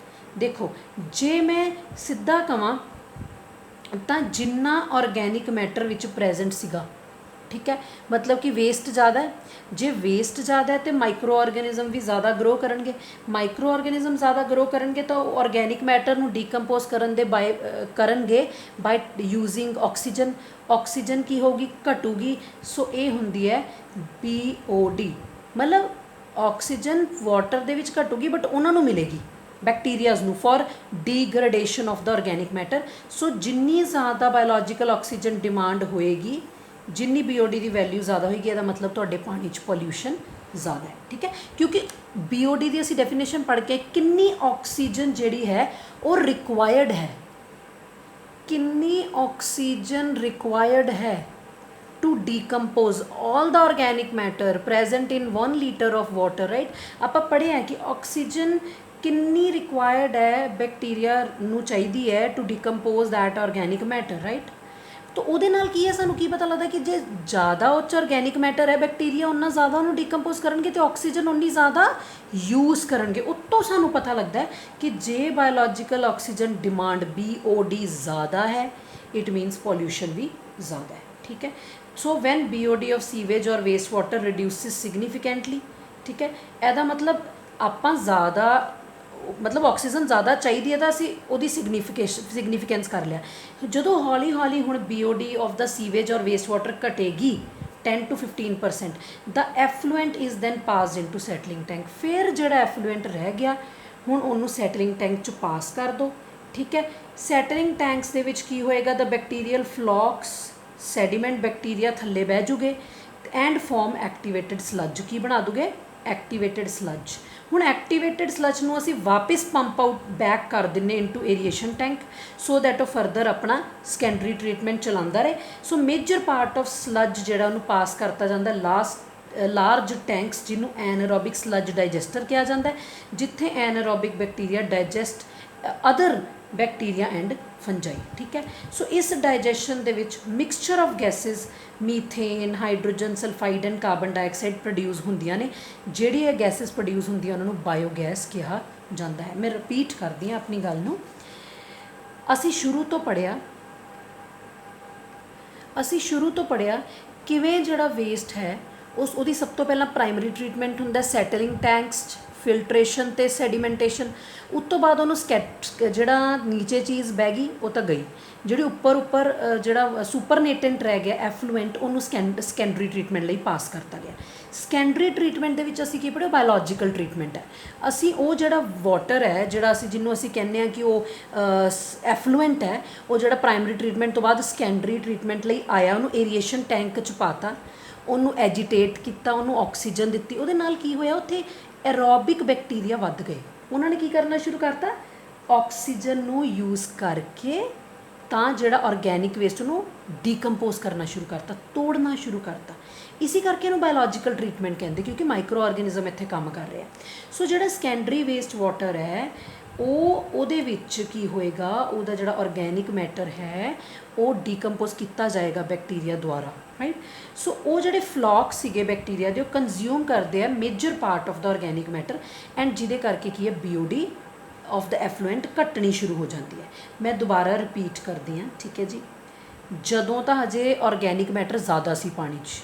ਦੇਖੋ, ਜੇ ਮੈਂ ਸਿੱਧਾ ਕਹਾਂ ਤਾਂ ਜਿੰਨਾ ਆਰਗੈਨਿਕ ਮੈਟਰ ਵਿੱਚ ਪ੍ਰੈਜ਼ੈਂਟ ਸੀਗਾ, ਠੀਕ ਹੈ, ਮਤਲਬ ਕਿ ਵੇਸਟ ਜ਼ਿਆਦਾ ਹੈ। ਜੇ ਵੇਸਟ ਜ਼ਿਆਦਾ ਹੈ ਤਾਂ ਮਾਈਕਰੋ ਆਰਗੈਨਿਜ਼ਮ ਵੀ ਜ਼ਿਆਦਾ ਗਰੋ ਕਰਨਗੇ। ਮਾਈਕਰੋ ਆਰਗੈਨਿਜ਼ਮ ਜ਼ਿਆਦਾ ਗਰੋ ਕਰਨਗੇ ਤਾਂ ਉਹ ਆਰਗੈਨਿਕ ਮੈਟਰ ਨੂੰ ਡੀਕੰਪੋਜ਼ ਕਰਨਗੇ ਬਾਈ ਯੂਜ਼ਿੰਗ ਆਕਸੀਜਨ। ਆਕਸੀਜਨ ਕੀ ਹੋਊਗੀ, ਘਟੂਗੀ। ਸੋ ਇਹ ਹੁੰਦੀ ਹੈ BOD, ਮਤਲਬ ਆਕਸੀਜਨ ਵਾਟਰ ਦੇ ਵਿੱਚ ਘਟੂਗੀ ਬਟ ਉਹਨਾਂ ਨੂੰ ਮਿਲੇਗੀ, ਬੈਕਟੀਰੀਆਜ਼ ਨੂੰ, for degradation of the organic matter. So ਜਿੰਨੀ ਜ਼ਿਆਦਾ ਬਾਇਓਲੋਜੀਕਲ ਆਕਸੀਜਨ ਡਿਮਾਂਡ ਹੋਏਗੀ, ਜਿੰਨੀ BOD ਦੀ ਵੈਲਿਊ ਜ਼ਿਆਦਾ ਹੋਏਗੀ, ਇਹਦਾ ਮਤਲਬ ਤੁਹਾਡੇ ਪਾਣੀ 'ਚ ਪੋਲਿਊਸ਼ਨ ਜ਼ਿਆਦਾ ਹੈ, ਠੀਕ ਹੈ। ਕਿਉਂਕਿ BOD ਦੀ ਅਸੀਂ ਡੈਫੀਨੇਸ਼ਨ ਪੜ੍ਹ ਕੇ ਕਿੰਨੀ ਆਕਸੀਜਨ ਜਿਹੜੀ ਹੈ ਉਹ ਰਿਕਵਾਇਰਡ ਹੈ, ਕਿੰਨੀ ਆਕਸੀਜਨ ਰਿਕਵਾਇਰਡ ਹੈ to decompose all the organic matter present in 1 liter of water, right। ਆਪਾਂ ਪੜ੍ਹਿਆ ਕਿ ਆਕਸੀਜਨ ਕਿੰਨੀ ਰਿਕਵਾਇਰਡ ਹੈ, ਬੈਕਟੀਰੀਆ ਨੂੰ ਚਾਹੀਦੀ ਹੈ to decompose that organic matter, right. ਤਾਂ ਉਹਦੇ ਨਾਲ ਕੀ ਹੈ, ਸਾਨੂੰ ਕੀ ਪਤਾ ਲੱਗਦਾ ਕਿ ਜੇ ਜ਼ਿਆਦਾ ਉਹ 'ਚ ਆਰਗੈਨਿਕ ਮੈਟਰ ਹੈ, ਬੈਕਟੀਰੀਆ ਉਹਨਾਂ ਜ਼ਿਆਦਾ ਉਹਨੂੰ ਡੀਕੰਪੋਜ਼ ਕਰਨਗੇ ਅਤੇ ਆਕਸੀਜਨ ਉਨੀ ਜ਼ਿਆਦਾ ਯੂਜ਼ ਕਰਨਗੇ। ਉੱਤੋਂ ਸਾਨੂੰ ਪਤਾ ਲੱਗਦਾ ਹੈ ਕਿ ਜੇ ਬਾਇਓਲੋਜੀਕਲ ਆਕਸੀਜਨ ਡਿਮਾਂਡ BOD ਜ਼ਿਆਦਾ ਹੈ, ਇਟ ਮੀਨਸ ਪੋਲਿਊਸ਼ਨ ਵੀ ਜ਼ਿਆਦਾ ਹੈ, ਠੀਕ ਹੈ। So when BOD of sewage or waste water ਰਿਡਿਊਸਿਸ significantly, ਠੀਕ ਹੈ, ਇਹਦਾ ਮਤਲਬ ਆਪਾਂ ਜ਼ਿਆਦਾ, ਮਤਲਬ ਆਕਸੀਜਨ ਜ਼ਿਆਦਾ ਚਾਹੀਦੀ ਹੈ ਤਾਂ ਅਸੀਂ ਉਹਦੀ ਸਿਗਨੀਫਿਕੈਂਸ ਕਰ ਲਿਆ। ਜਦੋਂ ਹੌਲੀ ਹੌਲੀ ਹੁਣ BOD of the sewage or waste water ਘਟੇਗੀ 10 to 15%, the effluent is then passed into settling tank. ਫਿਰ ਜਿਹੜਾ ਐਫਲੂਐਂਟ ਰਹਿ ਗਿਆ ਹੁਣ ਉਹਨੂੰ ਸੈਟਲਿੰਗ ਟੈਂਕ 'ਚ ਪਾਸ ਕਰ ਦਿਓ, ਠੀਕ ਹੈ। ਸੈਟਲਿੰਗ ਟੈਂਕਸ ਦੇ ਵਿੱਚ ਕੀ ਹੋਏਗਾ, ਦਾ ਬੈਕਟੀਰੀਅਲ ਫਲੌਕਸ ਸੈਡੀਮੈਂਟ ਬੈਕਟੀਰੀਆ ਥੱਲੇ ਬਹਿ ਜੂਗੇ ਐਂਡ ਫਾਰਮ ਐਕਟੀਵੇਟਿਡ ਸਲੱਜ। ਕੀ ਬਣਾ ਦੂਗੇ, ਐਕਟੀਵੇਟਿਡ ਸਲੱਜ। ਹੁਣ ਐਕਟੀਵੇਟਿਡ ਸਲੱਜ ਨੂੰ ਅਸੀਂ ਵਾਪਿਸ ਪੰਪ ਆਊਟ ਬੈਕ ਕਰ ਦਿੰਦੇ ਇਨਟੂ ਏਰੀਏਸ਼ਨ ਟੈਂਕ, ਸੋ ਦੈਟ ਉਹ ਫਰਦਰ ਆਪਣਾ ਸੈਕੰਡਰੀ ਟਰੀਟਮੈਂਟ ਚਲਾਉਂਦਾ ਰਹੇ। ਸੋ ਮੇਜਰ ਪਾਰਟ ਆਫ ਸਲੱਜ ਜਿਹੜਾ ਉਹਨੂੰ ਪਾਸ ਕਰਤਾ ਜਾਂਦਾ ਲਾਰਜ ਟੈਂਕਸ, ਜਿਹਨੂੰ ਐਨਾਰੋਬਿਕ ਸਲੱਜ ਡਾਈਜੈਸਟਰ ਕਿਹਾ ਜਾਂਦਾ ਹੈ, ਜਿੱਥੇ anaerobic bacteria digest other bacteria and fungi, ਠੀਕ ਹੈ। ਸੋ ਇਸ ਡਾਈਜੈਸ਼ਨ ਦੇ ਵਿੱਚ mixture of gases, methane, hydrogen sulphide and carbon dioxide produce ਹੁੰਦੀਆਂ ਨੇ। ਜਿਹੜੀ ਇਹ ਗੈਸਿਸ ਪ੍ਰੋਡਿਊਸ ਹੁੰਦੀਆਂ ਉਹਨਾਂ ਨੂੰ ਬਾਇਓਗੈਸ ਕਿਹਾ ਜਾਂਦਾ ਹੈ। ਮੈਂ ਰਿਪੀਟ ਕਰਦੀ ਹਾਂ ਆਪਣੀ ਗੱਲ ਨੂੰ। ਅਸੀਂ ਸ਼ੁਰੂ ਤੋਂ ਪੜ੍ਹਿਆ ਕਿਵੇਂ ਜਿਹੜਾ ਵੇਸਟ ਹੈ ਉਹਦੀ ਸਭ ਤੋਂ ਪਹਿਲਾਂ ਪ੍ਰਾਇਮਰੀ ਟਰੀਟਮੈਂਟ ਹੁੰਦਾ ਸੈਟਲਿੰਗ ਟੈਂਕਸ 'ਚ, ਫਿਲਟਰੇਸ਼ਨ ਅਤੇ ਸੈਡੀਮੈਂਟੇਸ਼ਨ। ਉਸ ਤੋਂ ਬਾਅਦ ਉਹਨੂੰ ਜਿਹੜਾ ਨੀਚੇ ਚੀਜ਼ ਬਹਿ ਗਈ ਉਹ ਤਾਂ ਗਈ, ਜਿਹੜੀ ਉੱਪਰ ਜਿਹੜਾ ਸੁਪਰਨੇਟੈਂਟ ਰਹਿ ਗਿਆ ਐਫਲੂਐਂਟ, ਉਹਨੂੰ ਸੈਕੰਡਰੀ ਟਰੀਟਮੈਂਟ ਲਈ ਪਾਸ ਕਰਤਾ ਗਿਆ। ਸਕੈਂਡਰੀ ਟ੍ਰੀਟਮੈਂਟ ਦੇ ਵਿੱਚ ਅਸੀਂ ਕੀ ਪੜ੍ਹਿਆ ਬਾਇਓਲੋਜੀਕਲ ਟ੍ਰੀਟਮੈਂਟ ਹੈ ਅਸੀਂ ਉਹ ਜਿਹੜਾ ਵਾਟਰ ਹੈ ਜਿਹੜਾ ਅਸੀਂ ਜਿਹਨੂੰ ਅਸੀਂ ਕਹਿੰਦੇ ਹਾਂ ਕਿ ਉਹ ਐਫਲੂਐਂਟ ਹੈ ਉਹ ਜਿਹੜਾ ਪ੍ਰਾਇਮਰੀ ਟ੍ਰੀਟਮੈਂਟ ਤੋਂ ਬਾਅਦ ਸਕੈਂਡਰੀ ਟ੍ਰੀਟਮੈਂਟ ਲਈ ਆਇਆ ਉਹਨੂੰ ਏਰੀਏਸ਼ਨ ਟੈਂਕ 'ਚ ਪਾਤਾ ਉਹਨੂੰ ਐਜੀਟੇਟ ਕੀਤਾ ਉਹਨੂੰ ਆਕਸੀਜਨ ਦਿੱਤੀ ਉਹਦੇ ਨਾਲ ਕੀ ਹੋਇਆ ਉੱਥੇ ਐਰੋਬਿਕ ਬੈਕਟੀਰੀਆ ਵੱਧ ਗਏ ਉਹਨਾਂ ਨੇ ਕੀ ਕਰਨਾ ਸ਼ੁਰੂ ਕਰਤਾ ਆਕਸੀਜਨ ਨੂੰ ਯੂਜ਼ ਕਰਕੇ ਤਾਂ ਜਿਹੜਾ ਆਰਗੈਨਿਕ ਵੇਸਟ ਨੂੰ ਡੀਕੰਪੋਜ਼ ਕਰਨਾ ਸ਼ੁਰੂ ਕਰਤਾ ਤੋੜਨਾ ਸ਼ੁਰੂ ਕਰਤਾ ਇਸੇ ਕਰਕੇ ਇਹਨੂੰ ਬਾਇਓਲੋਜੀਕਲ ਟ੍ਰੀਟਮੈਂਟ ਕਹਿੰਦੇ ਕਿਉਂਕਿ ਮਾਈਕਰੋ ਆਰਗੈਨਿਜ਼ਮ ਇੱਥੇ ਕੰਮ ਕਰ ਰਿਹਾ ਸੋ ਜਿਹੜਾ ਸਕੈਂਡਰੀ ਵੇਸਟ ਵਾਟਰ ਹੈ ਉਹਦੇ ਵਿੱਚ ਕੀ ਹੋਏਗਾ ਉਹਦਾ ਜਿਹੜਾ ਆਰਗੈਨਿਕ ਮੈਟਰ ਹੈ ਉਹ ਡੀਕੰਪੋਜ਼ ਕੀਤਾ ਜਾਏਗਾ ਬੈਕਟੀਰੀਆ ਦੁਆਰਾ ਰਾਈਟ ਸੋ ਉਹ ਜਿਹੜੇ ਫਲੌਕ ਸੀਗੇ ਬੈਕਟੀਰੀਆ ਦੇ ਉਹ ਕੰਜ਼ਿਊਮ ਕਰਦੇ ਆ major part of the organic matter and ਜਿਹਦੇ ਕਰਕੇ ਕੀ ਹੈ BOD ਆਫ ਦਾ ਐਫਲੂਐਂਟ ਘਟਣੀ ਸ਼ੁਰੂ ਹੋ ਜਾਂਦੀ ਹੈ ਮੈਂ ਦੁਬਾਰਾ ਰਿਪੀਟ ਕਰਦੀ ਹਾਂ ਠੀਕ ਹੈ ਜੀ ਜਦੋਂ ਤਾਂ ਹਜੇ ਆਰਗੈਨਿਕ ਮੈਟਰ ਜ਼ਿਆਦਾ ਸੀ ਪਾਣੀ 'ਚ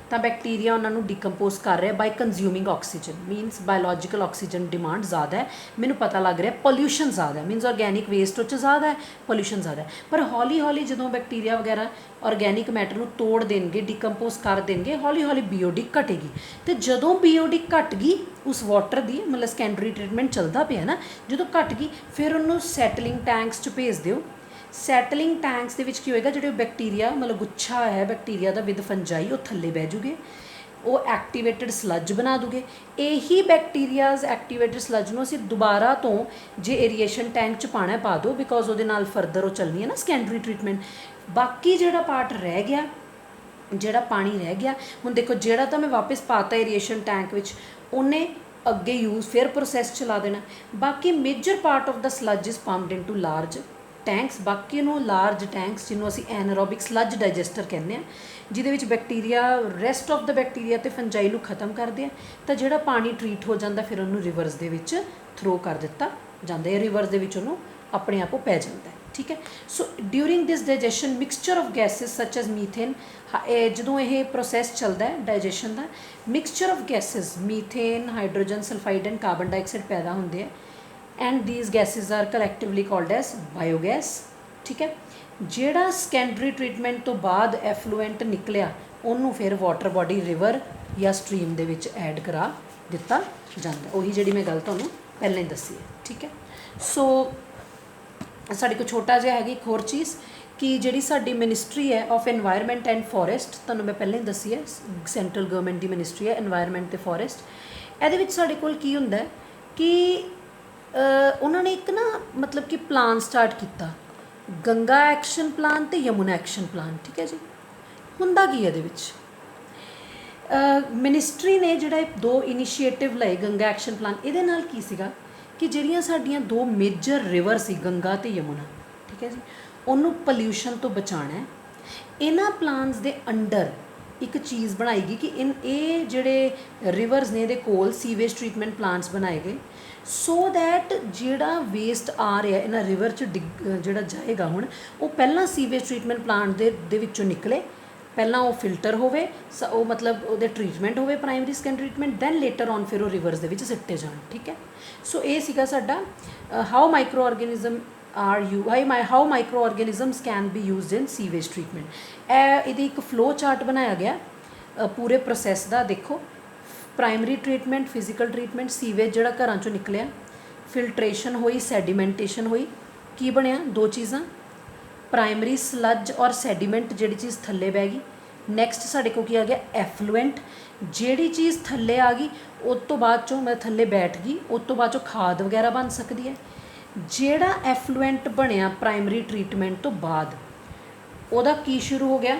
ਤਾਂ ਬੈਕਟੀਰੀਆ ਉਹਨਾਂ ਨੂੰ ਡੀਕੰਪੋਜ਼ ਕਰ ਰਿਹਾ by consuming oxygen means biological oxygen demand ਜ਼ਿਆਦਾ ਹੈ ਮੈਨੂੰ ਪਤਾ ਲੱਗ ਰਿਹਾ ਪੋਲਿਊਸ਼ਨ ਜ਼ਿਆਦਾ ਹੈ ਮੀਨਸ ਆਰਗੈਨਿਕ ਵੇਸਟ ਉਹ 'ਚ ਜ਼ਿਆਦਾ ਹੈ ਪੋਲਿਊਸ਼ਨ ਜ਼ਿਆਦਾ ਹੈ ਪਰ ਹੌਲੀ ਹੌਲੀ ਜਦੋਂ ਬੈਕਟੀਰੀਆ ਵਗੈਰਾ ਆਰਗੈਨਿਕ ਮੈਟਰ ਨੂੰ ਤੋੜ ਦੇਣਗੇ ਡੀਕੰਪੋਜ਼ ਕਰ ਦੇਣਗੇ ਹੌਲੀ ਹੌਲੀ BOD ਘਟੇਗੀ ਅਤੇ ਜਦੋਂ BOD ਘਟ ਗਈ ਉਸ ਵਾਟਰ ਦੀ ਮਤਲਬ ਸਕੈਂਡਰੀ ਟ੍ਰੀਟਮੈਂਟ ਚੱਲਦਾ ਪਿਆ ਨਾ ਜਦੋਂ ਘਟ ਗਈ ਫਿਰ ਉਹਨੂੰ ਸੈਟਲਿੰਗ ਟੈਂਕਸ 'ਚ ਭੇਜ ਦਿਓ ਸੈਟਲਿੰਗ ਟੈਂਕਸ ਦੇ ਵਿੱਚ ਕੀ ਹੋਏਗਾ ਜਿਹੜੇ ਬੈਕਟੀਰੀਆ ਮਤਲਬ ਗੁੱਛਾ ਹੈ ਬੈਕਟੀਰੀਆ ਦਾ ਵਿਦ ਫੰਜਾਈ ਉਹ ਥੱਲੇ ਬਹਿ ਜੂਗੇ ਉਹ ਐਕਟੀਵੇਟਡ ਸਲੱਜ ਬਣਾ ਦੂਗੇ ਇਹੀ ਬੈਕਟੀਰੀਆਜ਼ ਐਕਟੀਵੇਟਡ ਸਲੱਜ ਨੂੰ ਅਸੀਂ ਦੁਬਾਰਾ ਤੋਂ ਜੇ ਏਰੀਏਸ਼ਨ ਟੈਂਕ 'ਚ ਪਾਣਾ ਪਾ ਦਿਓ ਬਿਕੋਜ਼ ਉਹਦੇ ਨਾਲ ਫਰਦਰ ਉਹ ਚੱਲਣੀ ਹੈ ਨਾ ਸਕੈਂਡਰੀ ਟ੍ਰੀਟਮੈਂਟ ਬਾਕੀ ਜਿਹੜਾ ਪਾਰਟ ਰਹਿ ਗਿਆ ਜਿਹੜਾ ਪਾਣੀ ਰਹਿ ਗਿਆ ਹੁਣ ਦੇਖੋ ਜਿਹੜਾ ਤਾਂ ਮੈਂ ਵਾਪਸ ਪਾਤਾ ਏਰੀਏਸ਼ਨ ਟੈਂਕ ਵਿੱਚ ਉਹਨੇ ਅੱਗੇ ਯੂਜ਼ ਫਿਰ ਪ੍ਰੋਸੈਸ ਚਲਾ ਦੇਣਾ ਬਾਕੀ major part of the sludge is pumped into large tanks ਬਾਕੀ ਨੂੰ ਲਾਰਜ ਟੈਂਕਸ ਜਿਹਨੂੰ ਅਸੀਂ ਐਨਾਰੋਬਿਕ ਸਲੱਜ ਡਾਈਜੈਸਟਰ ਕਹਿੰਦੇ ਹਾਂ ਜਿਹਦੇ ਵਿੱਚ bacteria rest of the bacteria ਅਤੇ ਫੰਜਾਈ ਨੂੰ ਖਤਮ ਕਰਦੇ ਆ ਤਾਂ ਜਿਹੜਾ ਪਾਣੀ ਟਰੀਟ ਹੋ ਜਾਂਦਾ ਫਿਰ ਉਹਨੂੰ ਰਿਵਰਸ ਦੇ ਵਿੱਚ ਥਰੋ ਕਰ ਦਿੱਤਾ ਜਾਂਦਾ ਹੈ ਰਿਵਰਸ ਦੇ ਵਿੱਚ ਉਹਨੂੰ ਆਪਣੇ ਆਪ ਉਹ ਪੈ ਜਾਂਦਾ ਹੈ ਠੀਕ ਹੈ so during this digestion mixture of gases such as methane ਜਦੋਂ ਇਹ ਪ੍ਰੋਸੈਸ ਚੱਲਦਾ ਹੈ ਡਾਈਜੈਸ਼ਨ ਦਾ mixture of gases methane hydrogen sulphide and carbon dioxide ਪੈਦਾ ਹੁੰਦੇ ਆ and these gases are collectively called as biogas ਠੀਕ ਹੈ ਜਿਹੜਾ ਸਕੈਂਡਰੀ ਟ੍ਰੀਟਮੈਂਟ ਤੋਂ ਬਾਅਦ ਐਫਲੂਐਂਟ ਨਿਕਲਿਆ ਉਹਨੂੰ ਫਿਰ ਵਾਟਰ ਬਾਡੀ ਰਿਵਰ ਜਾਂ ਸਟਰੀਮ ਦੇ ਵਿੱਚ ਐਡ ਕਰਾ ਦਿੱਤਾ ਜਾਂਦਾ ਉਹੀ ਜਿਹੜੀ ਮੈਂ ਗੱਲ ਤੁਹਾਨੂੰ ਪਹਿਲਾਂ ਹੀ ਦੱਸੀ ਹੈ ਠੀਕ ਹੈ ਸੋ ਸਾਡੇ ਕੋਲ ਛੋਟਾ ਜਿਹਾ ਹੈਗੀ ਇੱਕ ਹੋਰ ਚੀਜ਼ ਕਿ ਜਿਹੜੀ ਸਾਡੀ ਮਿਨਿਸਟਰੀ ਹੈ ਆਫ ਐਨਵਾਇਰਨਮੈਂਟ ਐਂਡ ਫੋਰੈਸਟ ਤੁਹਾਨੂੰ ਮੈਂ ਪਹਿਲਾਂ ਹੀ ਦੱਸੀ ਹੈ ਸੈਂਟਰਲ ਗਵਰਨਮੈਂਟ ਦੀ ਮਿਨਿਸਟਰੀ ਹੈ ਐਨਵਾਇਰਨਮੈਂਟ ਅਤੇ ਫੋਰੈਸਟ ਇਹਦੇ ਵਿੱਚ ਸਾਡੇ ਕੋਲ ਕੀ ਹੁੰਦਾ ਕਿ ਉਹਨਾਂ ਨੇ ਇੱਕ ਨਾ ਮਤਲਬ ਕਿ ਪਲਾਨ ਸਟਾਰਟ ਕੀਤਾ ਗੰਗਾ ਐਕਸ਼ਨ ਪਲਾਨ ਅਤੇ ਯਮੁਨਾ ਐਕਸ਼ਨ ਪਲਾਨ ਠੀਕ ਹੈ ਜੀ ਹੁੰਦਾ ਕੀ ਇਹਦੇ ਵਿੱਚ ਮਿਨਿਸਟਰੀ ਨੇ ਜਿਹੜਾ ਇਹ ਦੋ ਇਨੀਸ਼ੀਏਟਿਵ ਲਏ ਗੰਗਾ ਐਕਸ਼ਨ ਪਲਾਨ ਇਹਦੇ ਨਾਲ ਕੀ ਸੀਗਾ ਕਿ ਜਿਹੜੀਆਂ ਸਾਡੀਆਂ ਦੋ ਮੇਜਰ ਰਿਵਰ ਸੀ ਗੰਗਾ ਅਤੇ ਯਮੁਨਾ ਠੀਕ ਹੈ ਜੀ ਉਹਨੂੰ ਪੋਲਿਊਸ਼ਨ ਤੋਂ ਬਚਾਉਣਾ ਹੈ ਇਹਨਾਂ ਪਲਾਨਸ ਦੇ ਅੰਡਰ ਇੱਕ ਚੀਜ਼ ਬਣਾਈ ਗਈ ਕਿ ਇਹ ਜਿਹੜੇ ਰਿਵਰਸ ਨੇ ਇਹਦੇ ਕੋਲ ਸੀਵੇਜ ਟ੍ਰੀਟਮੈਂਟ ਪਲਾਂਟਸ ਬਣਾਏ ਗਏ ਸੋ ਦੈਟ ਜਿਹੜਾ ਵੇਸਟ ਆ ਰਿਹਾ ਇਹਨਾਂ ਰਿਵਰ 'ਚ ਜਿਹੜਾ ਜਾਏਗਾ ਹੁਣ ਉਹ ਪਹਿਲਾਂ ਸੀਵੇਜ ਟ੍ਰੀਟਮੈਂਟ ਪਲਾਂਟ ਦੇ ਵਿੱਚੋਂ ਨਿਕਲੇ ਪਹਿਲਾਂ ਉਹ ਫਿਲਟਰ ਹੋਵੇ ਉਹ ਮਤਲਬ ਉਹਦੇ ਟ੍ਰੀਟਮੈਂਟ ਹੋਵੇ primary secondary treatment then later on ਫਿਰ ਉਹ ਰਿਵਰਸ ਦੇ ਵਿੱਚ ਸਿੱਟੇ ਜਾਣ ਠੀਕ ਹੈ ਸੋ ਇਹ ਸੀਗਾ ਸਾਡਾ how micro organism how microorganisms can be used in sewage treatment ਇਹਦੀ ਇੱਕ ਫਲੋ ਚਾਰਟ ਬਣਾਇਆ ਗਿਆ ਪੂਰੇ ਪ੍ਰੋਸੈਸ ਦਾ ਦੇਖੋ primary treatment physical treatment sewage ਜਿਹੜਾ ਘਰਾਂ 'ਚੋਂ ਨਿਕਲਿਆ ਫਿਲਟਰੇਸ਼ਨ ਹੋਈ ਸੈਡੀਮੈਂਟੇਸ਼ਨ ਹੋਈ ਕੀ ਬਣਿਆ ਦੋ ਚੀਜ਼ਾਂ ਪ੍ਰਾਇਮਰੀ ਸਲੱਜ ਔਰ ਸੈਡੀਮੈਂਟ ਜਿਹੜੀ ਚੀਜ਼ ਥੱਲੇ ਬਹਿ ਗਈ ਨੈਕਸਟ ਸਾਡੇ ਕੋਲ ਕੀ ਆ ਗਿਆ ਐਫਲੂਐਂਟ ਜਿਹੜੀ ਚੀਜ਼ ਥੱਲੇ ਆ ਗਈ ਉਸ ਤੋਂ ਬਾਅਦ 'ਚੋਂ ਮੈਂ ਥੱਲੇ ਬੈਠ ਗਈ ਉਸ ਤੋਂ ਬਾਅਦ 'ਚੋਂ ਖਾਦ ਵਗੈਰਾ ਬਣ ਸਕਦੀ ਹੈ ਜਿਹੜਾ ਐਫਲੂਐਂਟ ਬਣਿਆ ਪ੍ਰਾਇਮਰੀ ਟ੍ਰੀਟਮੈਂਟ ਤੋਂ ਬਾਅਦ ਉਹਦਾ ਕੀ ਸ਼ੁਰੂ ਹੋ ਗਿਆ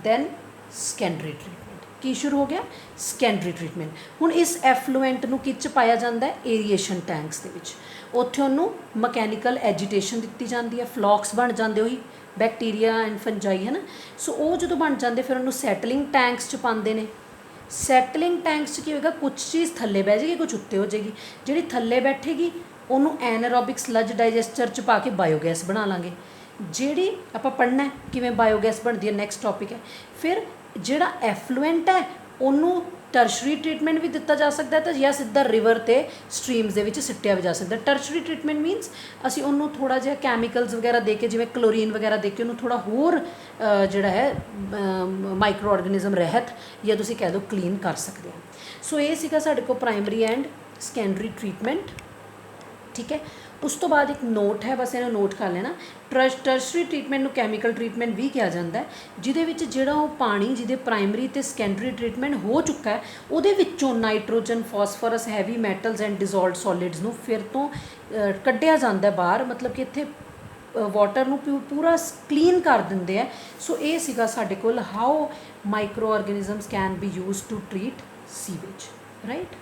ਦੈਨ ਸਕੈਂਡਰੀ ਟ੍ਰੀਟਮੈਂਟ ਕੀ ਸ਼ੁਰੂ ਹੋ ਗਿਆ ਸਕੈਂਡਰੀ ਟ੍ਰੀਟਮੈਂਟ ਹੁਣ ਇਸ ਐਫਲੂਐਂਟ ਨੂੰ ਕਿਹ 'ਚ ਪਾਇਆ ਜਾਂਦਾ ਹੈ ਏਰੀਏਸ਼ਨ ਟੈਂਕਸ ਦੇ ਵਿੱਚ ਉੱਥੇ ਉਹਨੂੰ ਮਕੈਨੀਕਲ ਐਜੀਟੇਸ਼ਨ ਦਿੱਤੀ ਜਾਂਦੀ ਹੈ ਫਲੌਕਸ ਬਣ ਜਾਂਦੇ ਉਹੀ ਬੈਕਟੀਰੀਆ ਐਂਡ ਫੰਜਾਈ ਹੈ ਨਾ ਸੋ ਉਹ ਜਦੋਂ ਬਣ ਜਾਂਦੇ ਫਿਰ ਉਹਨੂੰ ਸੈਟਲਿੰਗ ਟੈਂਕਸ 'ਚ ਪਾਉਂਦੇ ਨੇ ਸੈਟਲਿੰਗ ਟੈਂਕਸ 'ਚ ਕੀ ਹੋਏਗਾ ਕੁਛ ਚੀਜ਼ ਥੱਲੇ ਬਹਿ ਜਾਏਗੀ ਕੁਛ ਉੱਤੇ ਹੋ ਜਾਏਗੀ ਜਿਹੜੀ ਥੱਲੇ ਬੈਠੇਗੀ ਉਹਨੂੰ ਐਨਾਰੋਬਿਕ ਸਲੱਜ ਡਾਈਜੈਸਟਰ 'ਚ ਪਾ ਕੇ ਬਾਇਓਗੈਸ ਬਣਾ ਲਾਂਗੇ ਜਿਹੜੀ ਆਪਾਂ ਪੜ੍ਹਨਾ ਕਿਵੇਂ ਬਾਇਓਗੈਸ ਬਣਦੀ ਹੈ ਨੈਕਸਟ ਟੌਪਿਕ ਹੈ ਫਿਰ ਜਿਹੜਾ ਐਫਲੂਐਂਟ ਹੈ ਉਹਨੂੰ ਟਰਸ਼ਰੀ ਟ੍ਰੀਟਮੈਂਟ ਵੀ ਦਿੱਤਾ ਜਾ ਸਕਦਾ ਤਾਂ ਜਾਂ ਸਿੱਧਾ ਰਿਵਰ ਤੇ ਸਟਰੀਮਸ ਦੇ ਵਿੱਚ ਸਿੱਟਿਆ ਵੀ ਜਾ ਸਕਦਾ। ਟਰਸ਼ਰੀ ਟ੍ਰੀਟਮੈਂਟ ਮੀਨਸ ਅਸੀਂ ਉਹਨੂੰ ਥੋੜ੍ਹਾ ਜਿਹਾ ਕੈਮੀਕਲਸ ਵਗੈਰਾ ਦੇ ਕੇ, ਜਿਵੇਂ ਕਲੋਰੀਨ ਵਗੈਰਾ ਦੇ ਕੇ ਉਹਨੂੰ ਥੋੜ੍ਹਾ ਹੋਰ ਜਿਹੜਾ ਹੈ ਮਾਈਕਰੋ ਆਰਗੇਨਿਜ਼ਮ ਰਹਿਤ ਜਾਂ ਤੁਸੀਂ ਕਹਿ ਦਿਓ ਕਲੀਨ ਕਰ ਸਕਦੇ ਹਾਂ। ਸੋ ਇਹ ਸੀਗਾ ਸਾਡੇ ਕੋਲ ਪ੍ਰਾਇਮਰੀ ਐਂਡ ਸੈਕੰਡਰੀ ਟ੍ਰੀਟਮੈਂਟ, ਠੀਕ ਹੈ। ਉਸ ਤੋਂ ਬਾਅਦ ਇੱਕ ਨੋਟ ਹੈ, ਬਸ ਇਹਨੂੰ ਨੋਟ ਕਰ ਲੈਣਾ। ਟਰਸ਼ਰੀ ਟ੍ਰੀਟਮੈਂਟ ਨੂੰ ਕੈਮੀਕਲ ਟ੍ਰੀਟਮੈਂਟ ਵੀ ਕਿਹਾ ਜਾਂਦਾ ਹੈ, ਜਿਹਦੇ ਵਿੱਚ ਜਿਹੜਾ ਉਹ ਪਾਣੀ ਜਿਹਦੇ ਪ੍ਰਾਇਮਰੀ ਅਤੇ ਸੈਕੰਡਰੀ ਟ੍ਰੀਟਮੈਂਟ ਹੋ ਚੁੱਕਾ ਹੈ ਉਹਦੇ ਵਿੱਚੋਂ nitrogen, phosphorus, heavy metals and dissolved solids ਨੂੰ ਫਿਰ ਤੋਂ ਕੱਢਿਆ ਜਾਂਦਾ ਬਾਹਰ, ਮਤਲਬ ਕਿ ਇੱਥੇ ਵਾਟਰ ਨੂੰ ਪੂਰਾ ਕਲੀਨ ਕਰ ਦਿੰਦੇ ਆ। ਸੋ ਇਹ ਸੀਗਾ ਸਾਡੇ ਕੋਲ how microorganisms can be used to treat sewage, right.